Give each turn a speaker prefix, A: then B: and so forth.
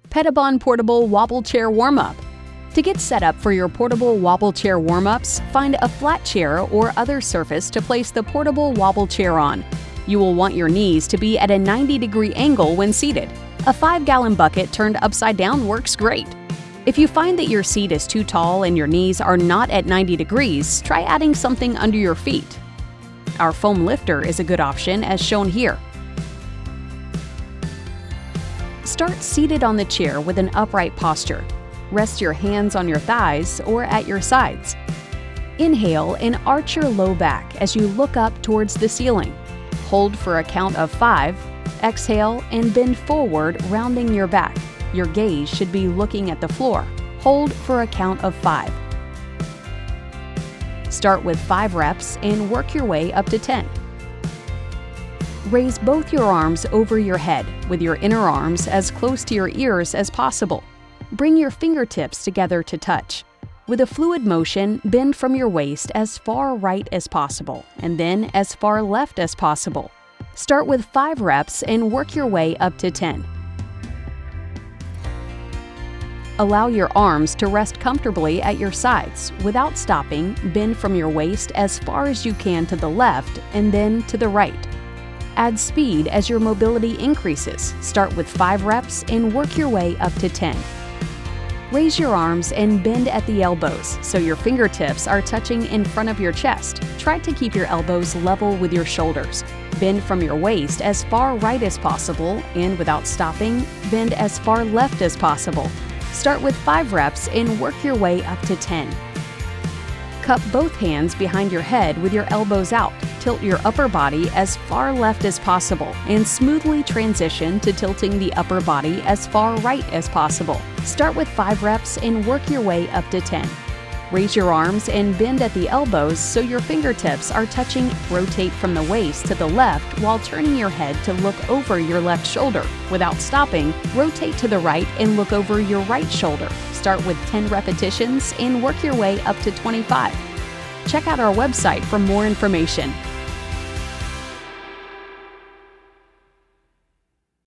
A: Portable Portable Wobble Chair Warm-Up. To get set up for your portable wobble chair warm-ups, find a flat chair or other surface to place the portable wobble chair on. You will want your knees to be at a 90-degree angle when seated. A 5-gallon bucket turned upside down works great. If you find that your seat is too tall and your knees are not at 90 degrees, try adding something under your feet. Our foam lifter is a good option as shown here. Start seated on the chair with an upright posture. Rest your hands on your thighs or at your sides. Inhale and arch your low back as you look up towards the ceiling. Hold for a count of 5. Exhale and bend forward, rounding your back. Your gaze should be looking at the floor. Hold for a count of 5. Start with 5 reps and work your way up to 10. Raise both your arms over your head with your inner arms as close to your ears as possible. Bring your fingertips together to touch. With a fluid motion, bend from your waist as far right as possible and then as far left as possible. Start with 5 reps and work your way up to 10. Allow your arms to rest comfortably at your sides. Without stopping, bend from your waist as far as you can to the left and then to the right. Add speed as your mobility increases. Start with 5 reps and work your way up to 10. Raise your arms and bend at the elbows so your fingertips are touching in front of your chest. Try to keep your elbows level with your shoulders. Bend from your waist as far right as possible and without stopping, bend as far left as possible. Start with 5 reps and work your way up to 10. Cup both hands behind your head with your elbows out. Tilt your upper body as far left as possible and smoothly transition to tilting the upper body as far right as possible. Start with 5 reps and work your way up to 10. Raise your arms and bend at the elbows so your fingertips are touching. Rotate from the waist to the left while turning your head to look over your left shoulder. Without stopping, rotate to the right and look over your right shoulder. Start with 10 repetitions and work your way up to 25. Check out our website for more information.